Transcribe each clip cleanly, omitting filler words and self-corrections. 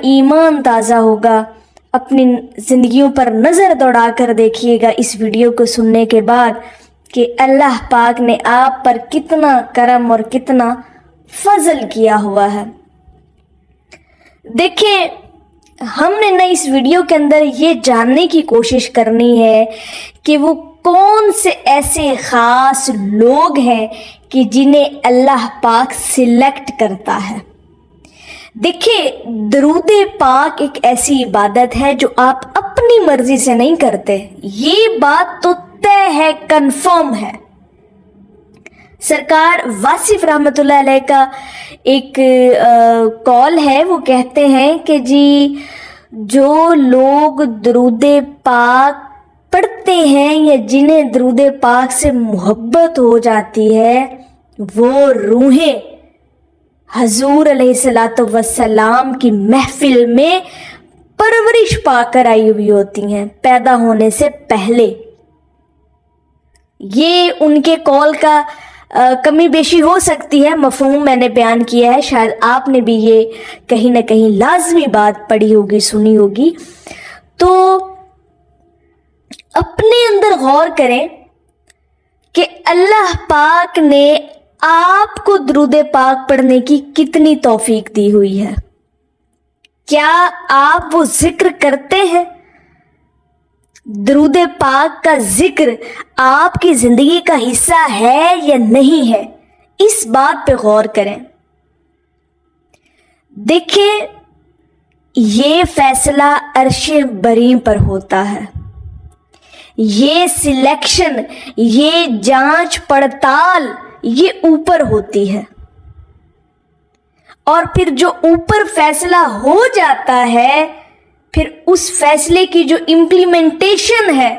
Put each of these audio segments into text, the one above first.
ایمان تازہ ہوگا۔ اپنی زندگیوں پر نظر دوڑا کر دیکھیے گا اس ویڈیو کو سننے کے بعد کہ اللہ پاک نے آپ پر کتنا کرم اور کتنا فضل کیا ہوا ہے۔ دیکھیں، ہم نے نا اس ویڈیو کے اندر یہ جاننے کی کوشش کرنی ہے کہ وہ کون سے ایسے خاص لوگ ہیں کہ جنہیں اللہ پاک سلیکٹ کرتا ہے۔ دیکھیں، درود پاک ایک ایسی عبادت ہے جو آپ اپنی مرضی سے نہیں کرتے، یہ بات تو طے ہے، کنفرم ہے۔ سرکار واصف رحمۃ اللہ علیہ کا ایک کال ہے، وہ کہتے ہیں کہ جی جو لوگ درود پاک پڑھتے ہیں یا جنہیں درود پاک سے محبت ہو جاتی ہے، وہ روحیں حضور علیہ السلام کی محفل میں پرورش پا کر آئی ہوئی ہوتی ہیں پیدا ہونے سے پہلے۔ یہ ان کے کال کا کمی بیشی ہو سکتی ہے، مفہوم میں نے بیان کیا ہے، شاید آپ نے بھی یہ کہیں نہ کہیں لازمی بات پڑھی ہوگی، سنی ہوگی۔ تو اپنے اندر غور کریں کہ اللہ پاک نے آپ کو درود پاک پڑھنے کی کتنی توفیق دی ہوئی ہے۔ کیا آپ وہ ذکر کرتے ہیں؟ درود پاک کا ذکر آپ کی زندگی کا حصہ ہے یا نہیں ہے؟ اس بات پہ غور کریں۔ دیکھیں، یہ فیصلہ عرش بریں پر ہوتا ہے، یہ سلیکشن، یہ جانچ پڑتال یہ اوپر ہوتی ہے، اور پھر جو اوپر فیصلہ ہو جاتا ہے، پھر اس فیصلے کی جو امپلیمنٹیشن ہے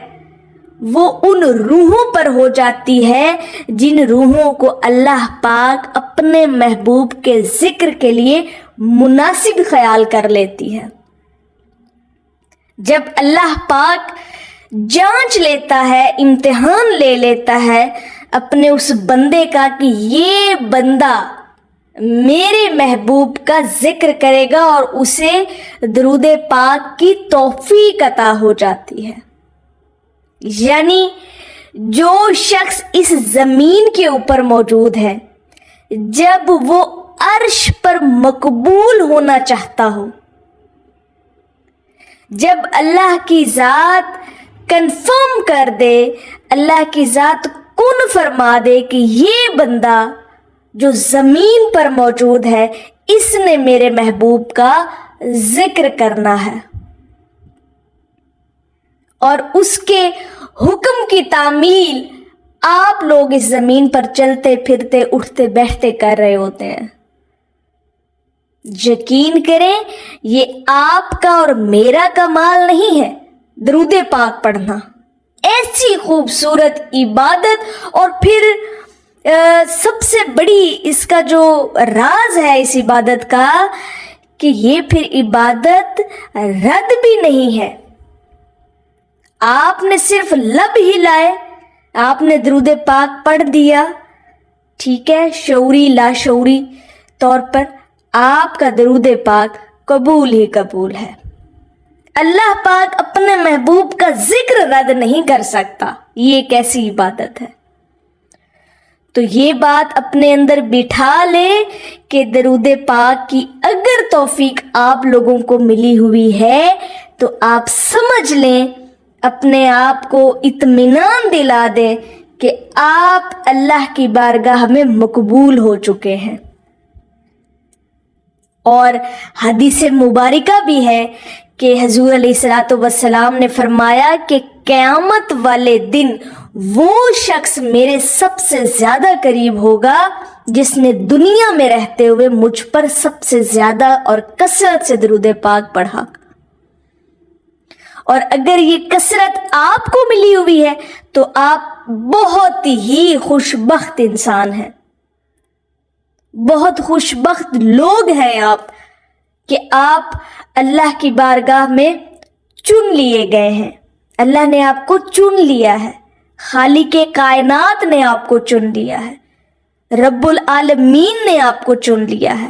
وہ ان روحوں پر ہو جاتی ہے جن روحوں کو اللہ پاک اپنے محبوب کے ذکر کے لیے مناسب خیال کر لیتی ہے۔ جب اللہ پاک جانچ لیتا ہے، امتحان لے لیتا ہے اپنے اس بندے کا کہ یہ بندہ میرے محبوب کا ذکر کرے گا، اور اسے درود پاک کی توفیق عطا ہو جاتی ہے۔ یعنی جو شخص اس زمین کے اوپر موجود ہے، جب وہ عرش پر مقبول ہونا چاہتا ہو، جب اللہ کی ذات کنفرم کر دے، اللہ کی ذات کن فرما دے کہ یہ بندہ جو زمین پر موجود ہے، اس نے میرے محبوب کا ذکر کرنا ہے، اور اس کے حکم کی تعمیل آپ لوگ اس زمین پر چلتے پھرتے اٹھتے بیٹھتے کر رہے ہوتے ہیں۔ یقین کریں، یہ آپ کا اور میرا کمال نہیں ہے درود پاک پڑھنا، ایسی خوبصورت عبادت۔ اور پھر سب سے بڑی اس کا جو راز ہے اس عبادت کا، کہ یہ پھر عبادت رد بھی نہیں ہے۔ آپ نے صرف لب ہلائے، آپ نے درود پاک پڑھ دیا، ٹھیک ہے، شعوری لاشعوری طور پر آپ کا درود پاک قبول ہی قبول ہے۔ اللہ پاک اپنے محبوب کا ذکر رد نہیں کر سکتا، یہ ایک ایسی عبادت ہے۔ تو یہ بات اپنے اندر بٹھا لے کہ درود پاک کی اگر توفیق آپ لوگوں کو ملی ہوئی ہے تو آپ سمجھ لیں، اپنے آپ کو اطمینان دلا دیں کہ آپ اللہ کی بارگاہ میں مقبول ہو چکے ہیں۔ اور حدیث مبارکہ بھی ہے کہ حضور علیہ السلام نے فرمایا کہ قیامت والے دن وہ شخص میرے سب سے زیادہ قریب ہوگا جس نے دنیا میں رہتے ہوئے مجھ پر سب سے زیادہ اور کثرت سے درود پاک پڑھا۔ اور اگر یہ کثرت آپ کو ملی ہوئی ہے تو آپ بہت ہی خوش بخت انسان ہیں، بہت خوش بخت لوگ ہیں آپ، کہ آپ اللہ کی بارگاہ میں چن لیے گئے ہیں۔ اللہ نے آپ کو چن لیا ہے، خالق کائنات نے آپ کو چن لیا ہے، رب العالمین نے آپ کو چن لیا ہے۔